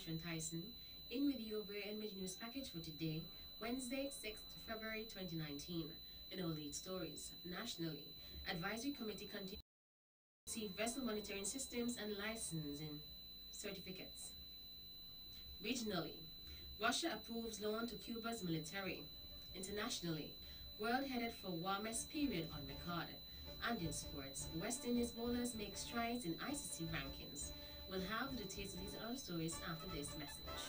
Ashwin Tyson, in with your very NMG News package for today, Wednesday, 6th February 2019. In our lead stories, nationally, Advisory Committee continues to see vessel monitoring systems and licensing certificates. Regionally, Russia approves loan to Cuba's military. Internationally, world headed for warmest period on record. And in sports, West Indies bowlers make strides in ICC rankings. We'll have the details of these and other stories after this message.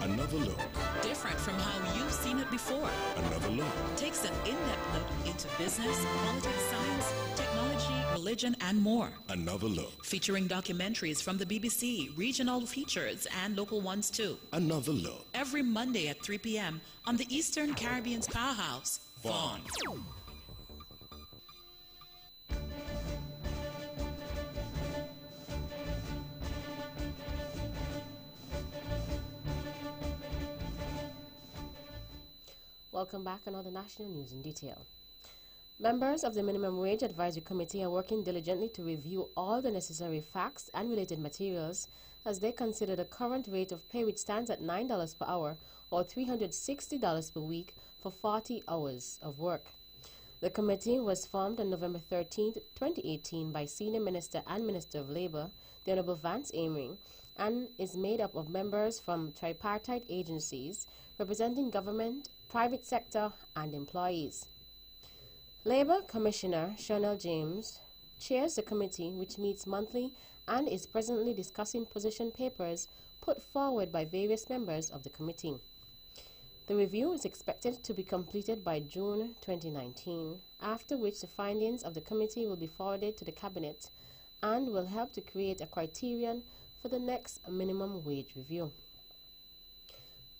Another look. Different from how you've seen it before. Another look. Takes an in-depth look into business, politics, science, technology, religion, and more. Another look. Featuring documentaries from the BBC, regional features, and local ones too. Another look. Every Monday at 3 p.m. on the Eastern Caribbean's powerhouse, Vaughan. Welcome back on all the national news in detail. Members of the Minimum Wage Advisory Committee are working diligently to review all the necessary facts and related materials as they consider the current rate of pay, which stands at $9 per hour or $360 per week for 40 hours of work. The committee was formed on November 13, 2018 by Senior Minister and Minister of Labour, the Honourable Vance Amering, and is made up of members from tripartite agencies representing government, private sector, and employees. Labour Commissioner Chanel James chairs the committee, which meets monthly and is presently discussing position papers put forward by various members of the committee. The review is expected to be completed by June 2019, after which the findings of the committee will be forwarded to the Cabinet and will help to create a criterion for the next minimum wage review.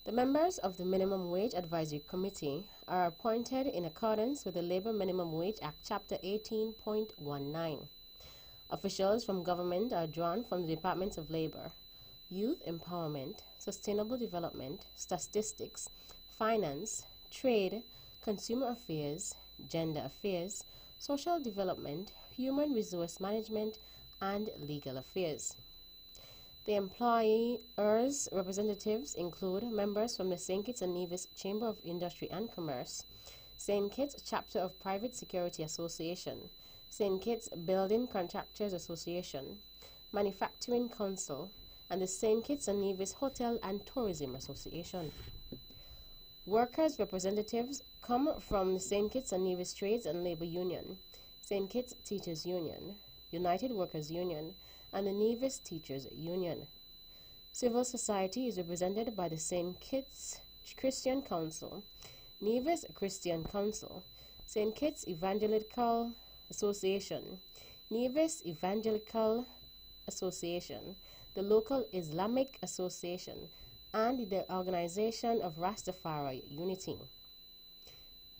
The members of the Minimum Wage Advisory Committee are appointed in accordance with the Labour Minimum Wage Act, Chapter 18.19. Officials from government are drawn from the Departments of Labour, Youth Empowerment, Sustainable Development, Statistics, Finance, Trade, Consumer Affairs, Gender Affairs, Social Development, Human Resource Management, and Legal Affairs. The employers' representatives include members from the St. Kitts and Nevis Chamber of Industry and Commerce, St. Kitts Chapter of Private Security Association, St. Kitts Building Contractors Association, Manufacturing Council, and the St. Kitts and Nevis Hotel and Tourism Association. Workers' representatives come from the St. Kitts and Nevis Trades and Labour Union, St. Kitts Teachers Union, United Workers Union, and the Nevis Teachers Union. Civil society is represented by the St. Kitts Christian Council, Nevis Christian Council, St. Kitts Evangelical Association, Nevis Evangelical Association, the local Islamic Association, and the Organization of Rastafari Unity.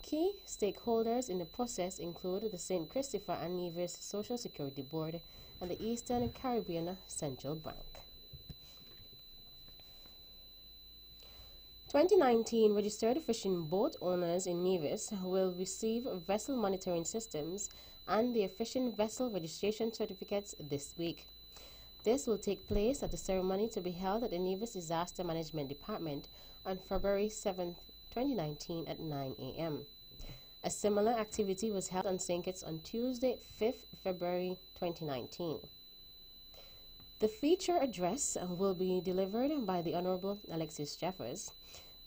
Key stakeholders in the process include the St. Christopher and Nevis Social Security Board and the Eastern Caribbean Central Bank. 2019 registered fishing boat owners in Nevis will receive vessel monitoring systems and their fishing vessel registration certificates this week. This will take place at the ceremony to be held at the Nevis Disaster Management Department on February 7, 2019 at 9 a.m. A similar activity was held on St. Kitts on Tuesday, 5th February 2019. The feature address will be delivered by the Honourable Alexis Jeffers,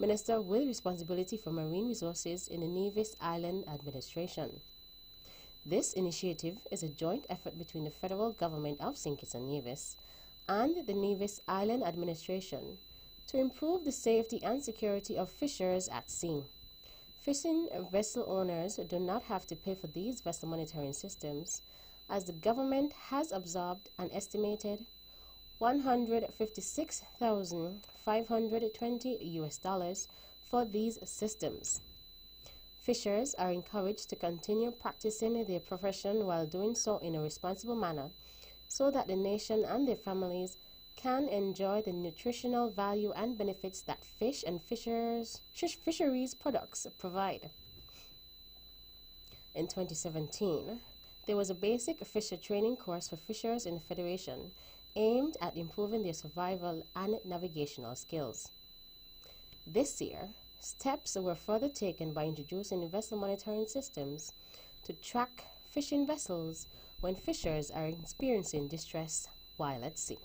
Minister with responsibility for marine resources in the Nevis Island Administration. This initiative is a joint effort between the federal government of St. Kitts and Nevis and the Nevis Island Administration to improve the safety and security of fishers at sea. Fishing vessel owners do not have to pay for these vessel monitoring systems, as the government has absorbed an estimated $156,520 for these systems. Fishers are encouraged to continue practicing their profession while doing so in a responsible manner, so that the nation and their families can enjoy the nutritional value and benefits that fish and fisheries products provide. In 2017, there was a basic fisher training course for fishers in the Federation aimed at improving their survival and navigational skills. This year, steps were further taken by introducing vessel monitoring systems to track fishing vessels when fishers are experiencing distress while at sea.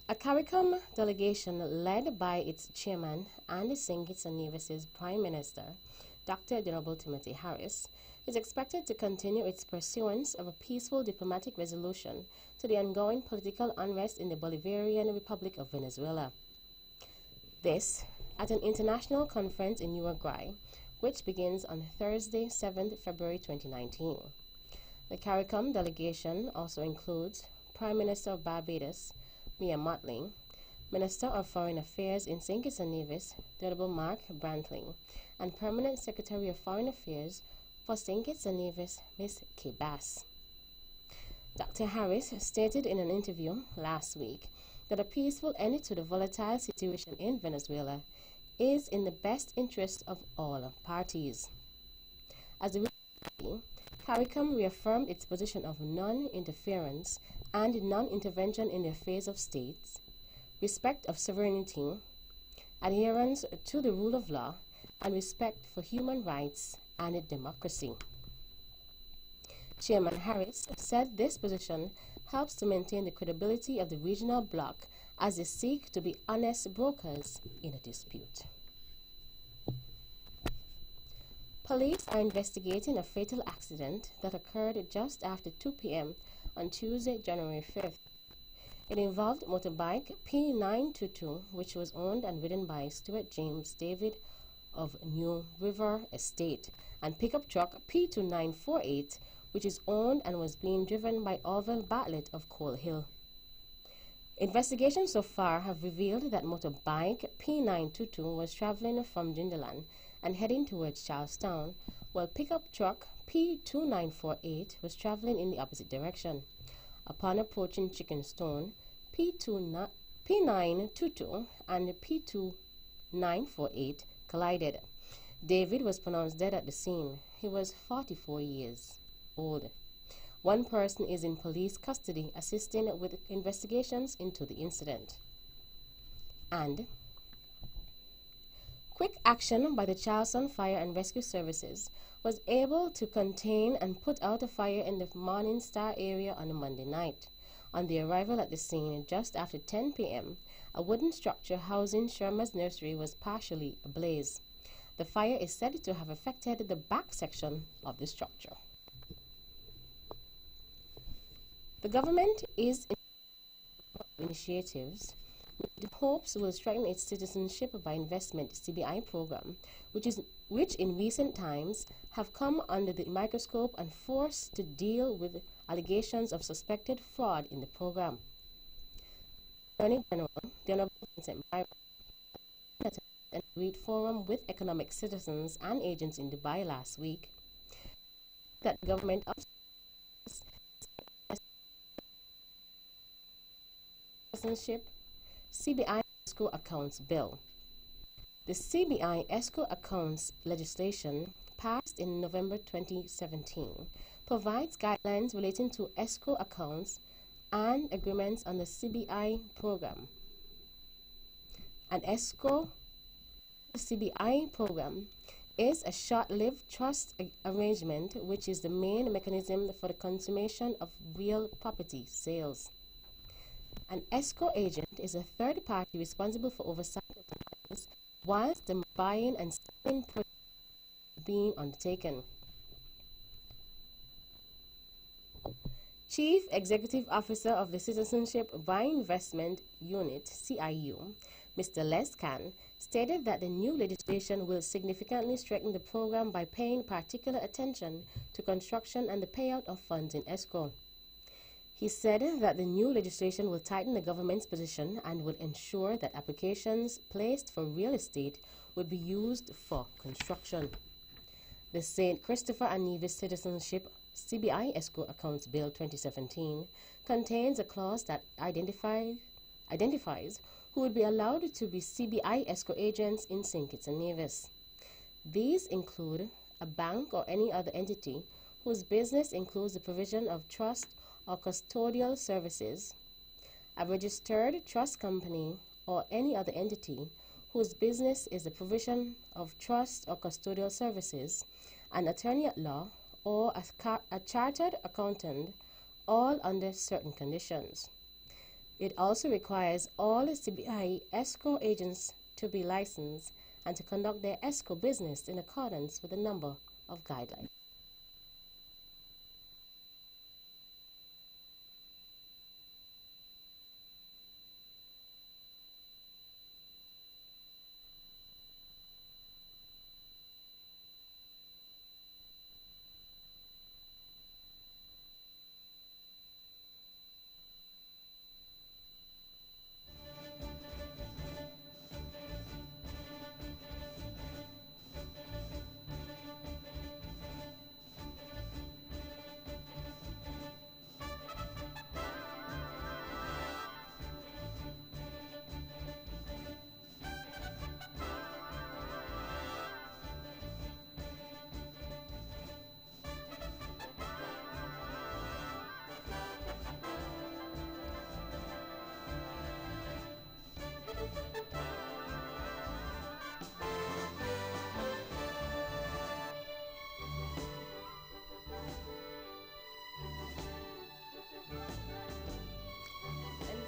A CARICOM delegation led by its chairman and St. Kitts and Nevis' Prime Minister, Dr. Honorable Timothy Harris, is expected to continue its pursuance of a peaceful diplomatic resolution to the ongoing political unrest in the Bolivarian Republic of Venezuela. This at an international conference in Uruguay, which begins on Thursday, 7th February 2019. The CARICOM delegation also includes Prime Minister of Barbados, Mia Mottley, Minister of Foreign Affairs in St. Kitts and Nevis, the Honorable Mark Brantling, and Permanent Secretary of Foreign Affairs for St. Kitts and Nevis, Ms. Kay Bass. Dr. Harris stated in an interview last week that a peaceful end to the volatile situation in Venezuela is in the best interest of all parties. As the CARICOM reaffirmed its position of non-interference and non-intervention in the affairs of states, respect of sovereignty, adherence to the rule of law, and respect for human rights and democracy. Chairman Harris said this position helps to maintain the credibility of the regional bloc as they seek to be honest brokers in a dispute. Police are investigating a fatal accident that occurred just after 2 p.m. on Tuesday, January 5th. It involved motorbike P922, which was owned and ridden by Stuart James David of New River Estate, and pickup truck P2948, which is owned and was being driven by Orville Bartlett of Coal Hill. Investigations so far have revealed that motorbike P922 was traveling from Jindaland and heading towards Charlestown, while pickup truck P2948 was traveling in the opposite direction. Upon approaching Chicken Stone, P922 and P2948 collided. David was pronounced dead at the scene. He was 44 years old. One person is in police custody assisting with investigations into the incident. And quick action by the Charleston Fire and Rescue Services was able to contain and put out a fire in the Morning Star area on a Monday night. On the arrival at the scene just after 10 p.m., a wooden structure housing Sherma's nursery was partially ablaze. The fire is said to have affected the back section of the structure. The government is initiatives with hopes will strengthen its citizenship by investment CBI program, which in recent times have come under the microscope and forced to deal with allegations of suspected fraud in the program. Attorney General, the Honorable Vincent Byron, attended an agreed forum with economic citizens and agents in Dubai last week that the government of citizenship CBI escrow accounts bill. The CBI escrow accounts legislation passed in November 2017 provides guidelines relating to escrow accounts and agreements on the CBI program. An escrow CBI program is a short-lived trust arrangement which is the main mechanism for the consummation of real property sales. An escrow agent is a third party responsible for oversight of the funds whilst the buying and selling process is being undertaken. Chief Executive Officer of the Citizenship by Investment Unit, CIU, Mr. Les Khan, stated that the new legislation will significantly strengthen the program by paying particular attention to construction and the payout of funds in escrow. He said that the new legislation will tighten the government's position and will ensure that applications placed for real estate will be used for construction. The St. Christopher and Nevis Citizenship CBI Escrow Accounts Bill 2017 contains a clause that identifies who would be allowed to be CBI escrow agents in St. Kitts and Nevis. These include a bank or any other entity whose business includes the provision of trust or custodial services, a registered trust company or any other entity whose business is the provision of trust or custodial services, an attorney at law, or a chartered accountant, all under certain conditions. It also requires all CBI escrow agents to be licensed and to conduct their escrow business in accordance with a number of guidelines.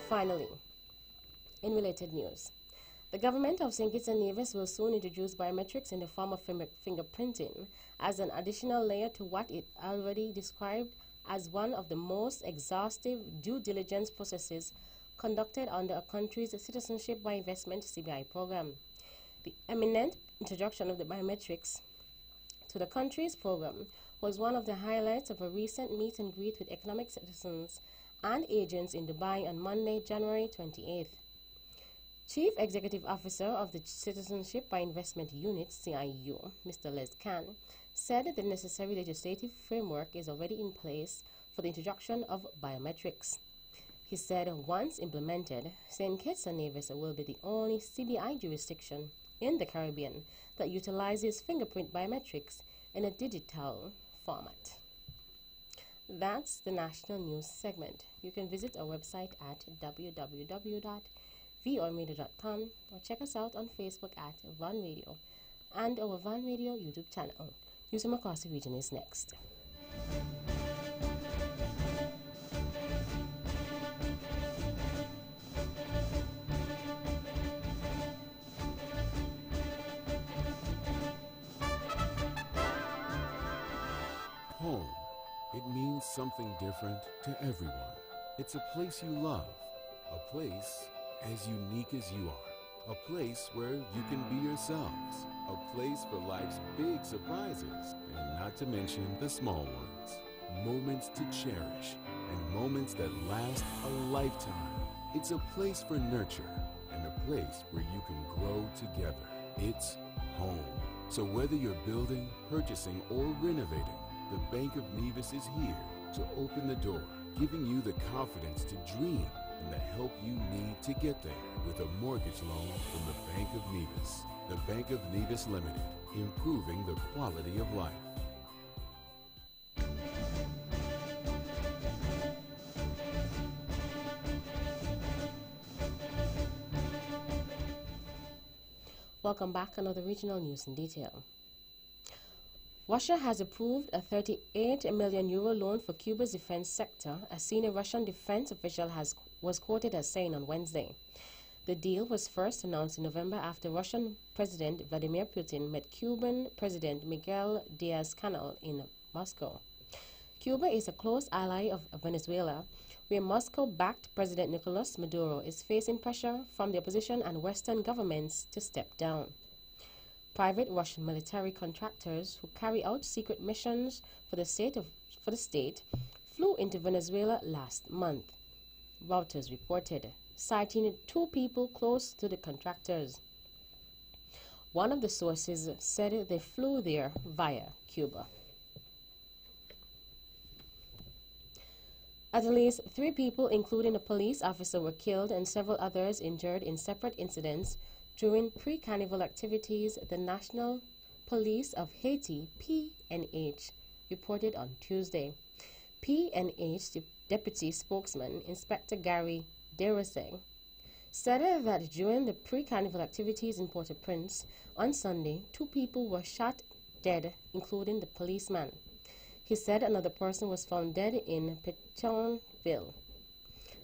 Finally, in related news, the government of St. Kitts and Nevis will soon introduce biometrics in the form of fingerprinting as an additional layer to what it already described as one of the most exhaustive due diligence processes conducted under a country's Citizenship by Investment CBI program. The imminent introduction of the biometrics to the country's program was one of the highlights of a recent meet and greet with economic citizens and agents in Dubai on Monday, January 28th. Chief Executive Officer of the Citizenship by Investment Unit, CIU, Mr. Les Khan, said that the necessary legislative framework is already in place for the introduction of biometrics. He said once implemented, St. Kitts and Nevis will be the only CBI jurisdiction in the Caribbean that utilizes fingerprint biometrics in a digital format. That's the national news segment. You can visit our website at www.vomedia.com or check us out on Facebook at Van Radio and our Van Radio YouTube channel. News from across the region is next. Home. It means something different to everyone. It's a place you love, a place as unique as you are, a place where you can be yourselves, a place for life's big surprises, and not to mention the small ones. Moments to cherish and moments that last a lifetime. It's a place for nurture and a place where you can grow together. It's home. So whether you're building, purchasing, or renovating, the Bank of Nevis is here to open the door, giving you the confidence to dream and the help you need to get there with a mortgage loan from the Bank of Nevis. The Bank of Nevis Limited, improving the quality of life. Welcome back. Another regional news in detail. Russia has approved a €38 million loan for Cuba's defense sector, a senior Russian defense official was quoted as saying on Wednesday. The deal was first announced in November after Russian President Vladimir Putin met Cuban President Miguel Diaz-Canel in Moscow. Cuba is a close ally of Venezuela, where Moscow-backed President Nicolas Maduro is facing pressure from the opposition and Western governments to step down. Private Russian military contractors who carry out secret missions for the state flew into Venezuela last month, Reuters reported, citing 2 people close to the contractors. One of the sources said they flew there via Cuba. At least 3 people, including a police officer, were killed and several others injured in separate incidents during pre-carnival activities, the National Police of Haiti, PNH, reported on Tuesday. PNH Deputy Spokesman Inspector Gary Deroseng said that during the pre-carnival activities in Port-au-Prince on Sunday, 2 people were shot dead, including the policeman. He said another person was found dead in Pétionville.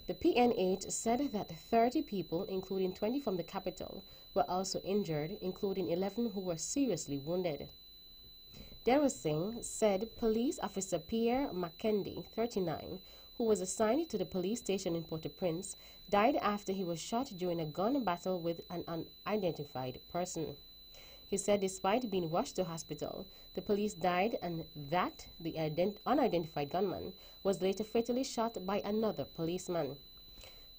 The PNH said that 30 people, including 20 from the capital, were also injured, including 11 who were seriously wounded. Deroseng said police officer Pierre Mackendy, 39, who was assigned to the police station in Port-au-Prince, died after he was shot during a gun battle with an unidentified person. He said despite being rushed to hospital, the police died and that the unidentified gunman was later fatally shot by another policeman.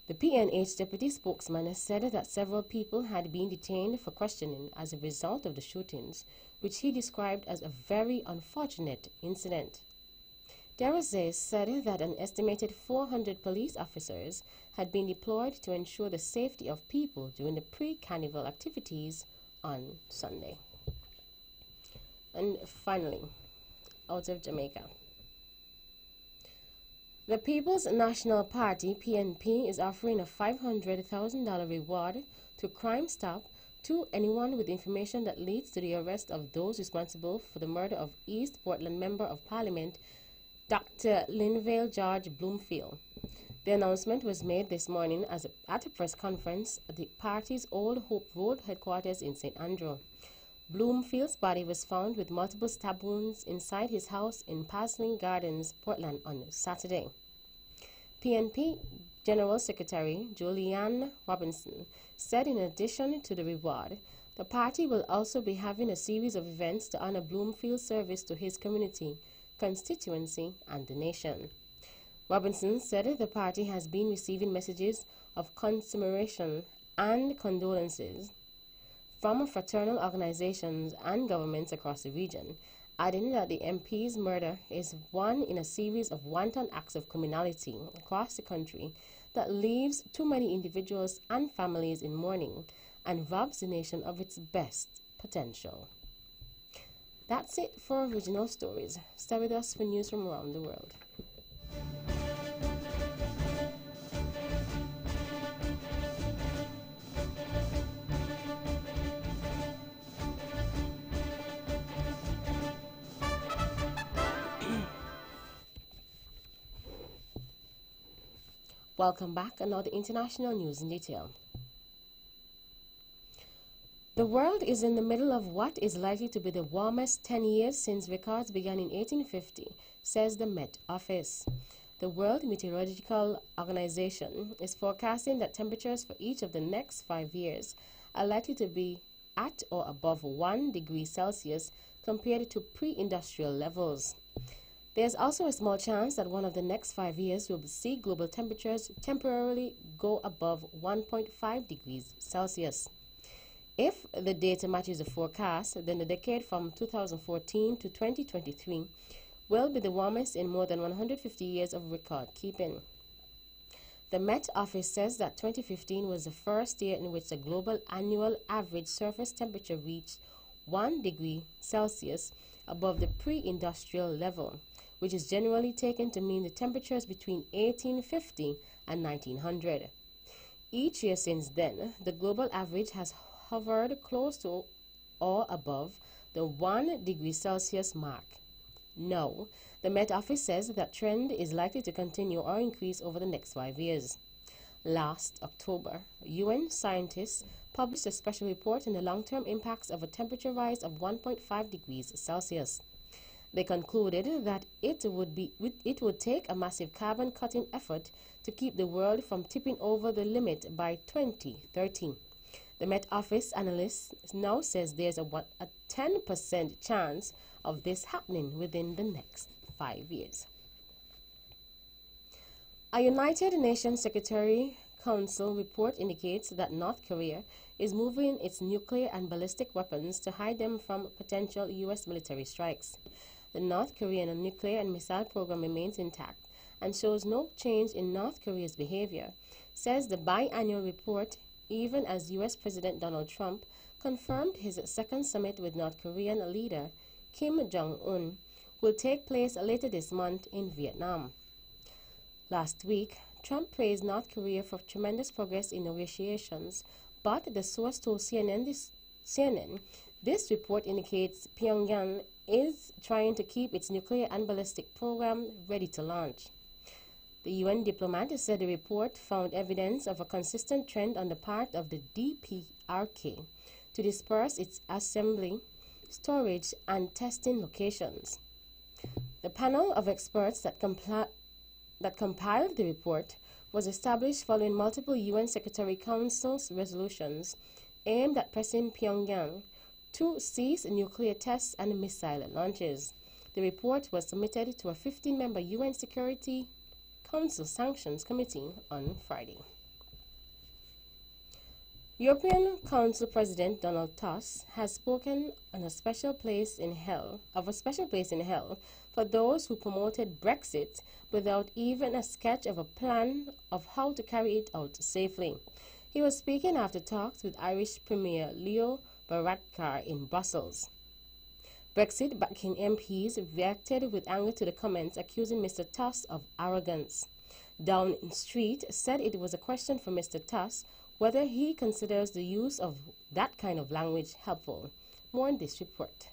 The PNH deputy spokesman said that several people had been detained for questioning as a result of the shootings, which he described as a very unfortunate incident. Deroseng said that an estimated 400 police officers had been deployed to ensure the safety of people during the pre-carnival activities on Sunday. And finally, out of Jamaica. The People's National Party, PNP, is offering a $500,000 reward to Crime Stop to anyone with information that leads to the arrest of those responsible for the murder of East Portland Member of Parliament Dr. Linvale George Bloomfield. The announcement was made this morning at a press conference at the party's Old Hope Road headquarters in St. Andrew. Bloomfield's body was found with multiple stab wounds inside his house in Parsling Gardens, Portland on Saturday. PNP General Secretary Julianne Robinson said in addition to the reward, the party will also be having a series of events to honor Bloomfield's service to his community, constituency, and the nation. Robinson said the party has been receiving messages of commemoration and condolences from fraternal organizations and governments across the region, adding that the MP's murder is one in a series of wanton acts of criminality across the country that leaves too many individuals and families in mourning and robs the nation of its best potential. That's it for original stories. Stay with us for news from around the world. Welcome back, and now the international news in detail. The world is in the middle of what is likely to be the warmest 10 years since records began in 1850, says the Met Office. The World Meteorological Organization is forecasting that temperatures for each of the next 5 years are likely to be at or above 1 degree Celsius compared to pre-industrial levels. There's also a small chance that one of the next 5 years will see global temperatures temporarily go above 1.5 degrees Celsius. If the data matches the forecast, then the decade from 2014 to 2023 will be the warmest in more than 150 years of record keeping. The Met Office says that 2015 was the first year in which the global annual average surface temperature reached 1 degree Celsius above the pre-industrial level, which is generally taken to mean the temperatures between 1850 and 1900. Each year since then, the global average has hovered close to or above the 1 degree Celsius mark. Now, the Met Office says that trend is likely to continue or increase over the next 5 years. Last October, UN scientists published a special report on the long-term impacts of a temperature rise of 1.5 degrees Celsius. They concluded that it would take a massive carbon-cutting effort to keep the world from tipping over the limit by 2030. The Met Office analyst now says there's a 10% chance of this happening within the next 5 years. A United Nations Security Council report indicates that North Korea is moving its nuclear and ballistic weapons to hide them from potential U.S. military strikes. The North Korean nuclear and missile program remains intact and shows no change in North Korea's behavior, says the biannual report, even as U.S. President Donald Trump confirmed his second summit with North Korean leader Kim Jong-un will take place later this month in Vietnam. Last week, Trump praised North Korea for tremendous progress in negotiations, but the source told CNN this report indicates Pyongyang is trying to keep its nuclear and ballistic program ready to launch. The UN diplomat said the report found evidence of a consistent trend on the part of the DPRK to disperse its assembly, storage, and testing locations. The panel of experts that compiled the report was established following multiple UN Security Council's resolutions aimed at pressing Pyongyang to cease nuclear tests and missile launches. The report was submitted to a 15-member UN Security Council Sanctions Committee on Friday. European Council President Donald Tusk has spoken on a special place in hell for those who promoted Brexit without even a sketch of a plan of how to carry it out safely. He was speaking after talks with Irish Premier Leo Varadkar in Brussels. Brexit-backing MPs reacted with anger to the comments, accusing Mr. Tusk of arrogance. Downing Street said it was a question for Mr. Tusk whether he considers the use of that kind of language helpful. More in this report.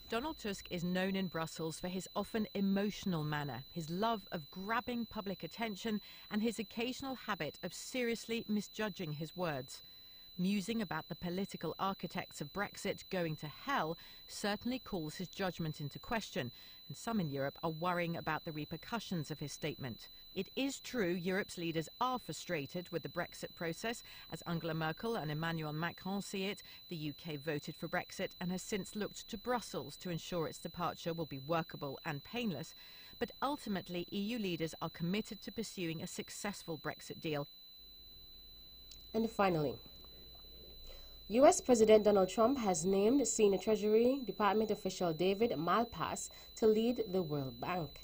Donald Tusk is known in Brussels for his often emotional manner, his love of grabbing public attention, and his occasional habit of seriously misjudging his words. Musing about the political architects of Brexit going to hell certainly calls his judgment into question, and some in Europe are worrying about the repercussions of his statement. It is true Europe's leaders are frustrated with the Brexit process. As Angela Merkel and Emmanuel Macron see it, the UK voted for Brexit and has since looked to Brussels to ensure its departure will be workable and painless. But ultimately, EU leaders are committed to pursuing a successful Brexit deal. And finally, U.S. President Donald Trump has named senior Treasury Department official David Malpass to lead the World Bank.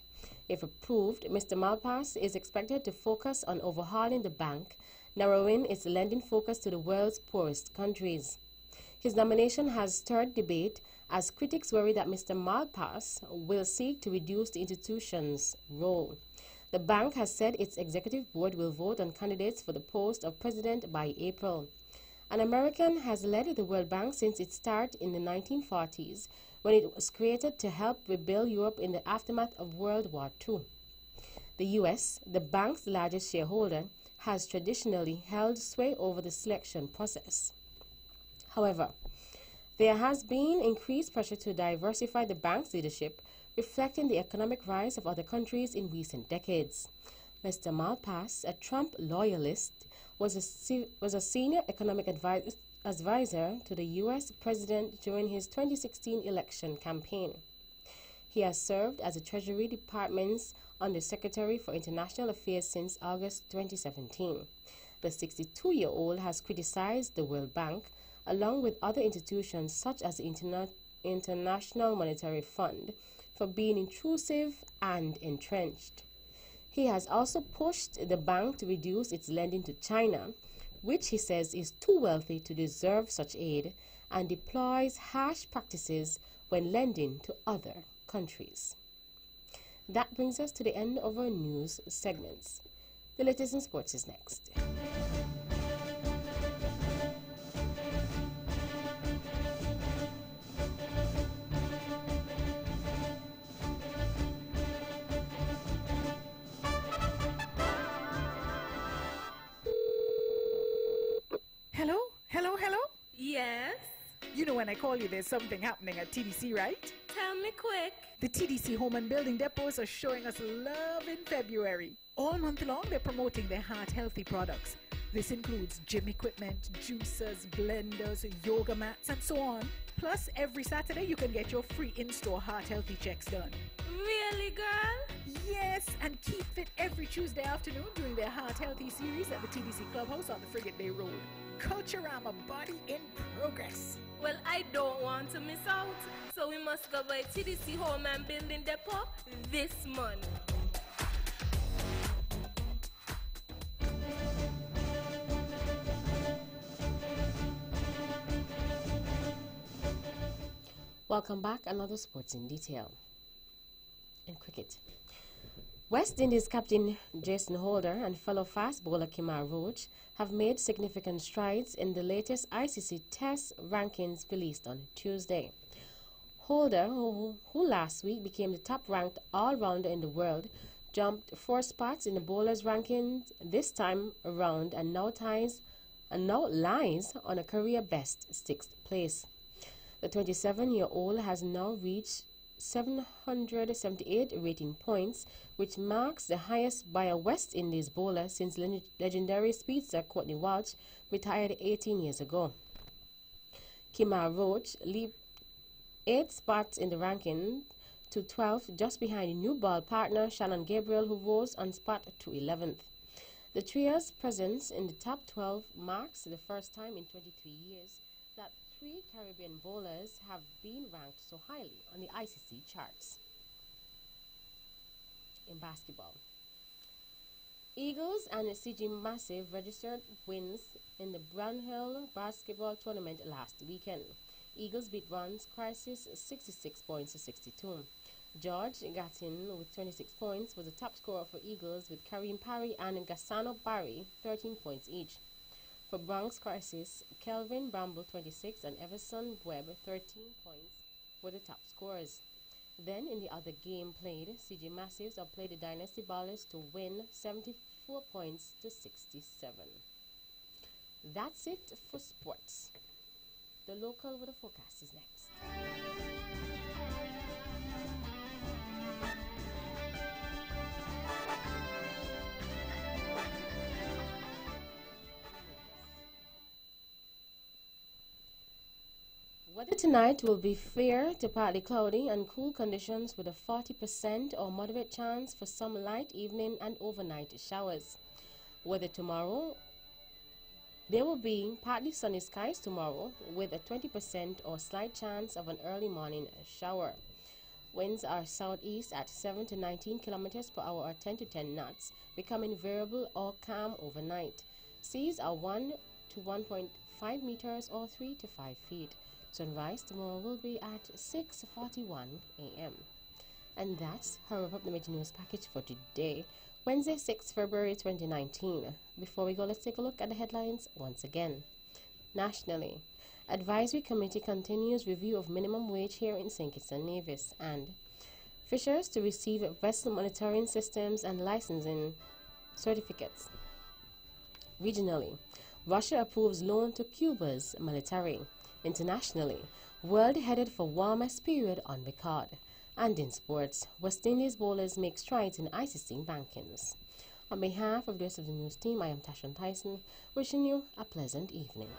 If approved, Mr. Malpass is expected to focus on overhauling the bank, narrowing its lending focus to the world's poorest countries. His nomination has stirred debate as critics worry that Mr. Malpass will seek to reduce the institution's role. The bank has said its executive board will vote on candidates for the post of president by April. An American has led the World Bank since its start in the 1940s, when it was created to help rebuild Europe in the aftermath of World War II. The U.S., the bank's largest shareholder, has traditionally held sway over the selection process. However, there has been increased pressure to diversify the bank's leadership, reflecting the economic rise of other countries in recent decades. Mr. Malpass, a Trump loyalist, was a senior economic advisor to the U.S. president during his 2016 election campaign. He has served as the Treasury Department's Undersecretary for International Affairs since August 2017. The 62-year-old has criticized the World Bank, along with other institutions such as the International Monetary Fund, for being intrusive and entrenched. He has also pushed the bank to reduce its lending to China, which he says is too wealthy to deserve such aid, and deploys harsh practices when lending to other countries. That brings us to the end of our news segments. The latest in sports is next. Hello? Hello? Hello? Yes? You know when I call you there's something happening at TDC, right? Tell me quick. The TDC Home and Building Depots are showing us love in February. All month long, they're promoting their heart-healthy products. This includes gym equipment, juicers, blenders, yoga mats, and so on. Plus, every Saturday, you can get your free in-store heart-healthy checks done. Really, girl? Yes, and keep fit every Tuesday afternoon during their heart-healthy series at the TDC Clubhouse on the Frigate Bay Road. Culturama, body in progress. Well, I don't want to miss out, so we must go by TDC Home and Building Depot this month. Welcome back. Another sports in detail. In cricket, West Indies captain Jason Holder and fellow fast bowler Kemar Roach have made significant strides in the latest ICC Test rankings released on Tuesday. Holder, who last week became the top-ranked all-rounder in the world, jumped 4 spots in the bowlers' rankings this time around and now lies on a career-best 6th place. The 27-year-old has now reached 778 rating points, which marks the highest by a West Indies bowler since legendary speedster Courtney Walsh retired 18 years ago. Kemar Roach leaped 8 spots in the ranking to 12th, just behind new ball partner Shannon Gabriel, who rose on spot to 11th. The trio's presence in the top 12 marks the first time in 23 years that 3 Caribbean bowlers have been ranked so highly on the ICC charts. In basketball, Eagles and CG Massive registered wins in the Brownhill basketball tournament last weekend. Eagles beat Ron's Crisis 66 points to 62. George Gattin with 26 points was the top scorer for Eagles, with Kareem Parry and Gassano Barry 13 points each. For Bronx Crisis, Kelvin Bramble 26 and Everson Webb 13 points were the top scorers. Then in the other game played, CG Massives outplayed the Dynasty Ballers to win 74 points to 67. That's it for sports. The local weather forecast is next. Weather tonight will be fair to partly cloudy and cool conditions with a 40% or moderate chance for some light evening and overnight showers. Weather tomorrow, there will be partly sunny skies tomorrow with a 20% or slight chance of an early morning shower. Winds are southeast at 7 to 19 kilometers per hour or 10 to 10 knots, becoming variable or calm overnight. Seas are 1 to 1.5 meters or 3 to 5 feet. Sunrise tomorrow will be at 6:41 a.m. And that's how we wrap up the major news package for today, Wednesday, 6 February 2019. Before we go, let's take a look at the headlines once again. Nationally, Advisory Committee continues review of minimum wage here in St. Kitts and Nevis, and fishers to receive vessel monitoring systems and licensing certificates. Regionally, Russia approves loan to Cuba's military. Internationally, world headed for warmest period on record. And in sports, West Indies bowlers make strides in ICC rankings. On behalf of the rest of the news team, I am Tashan Tyson, wishing you a pleasant evening.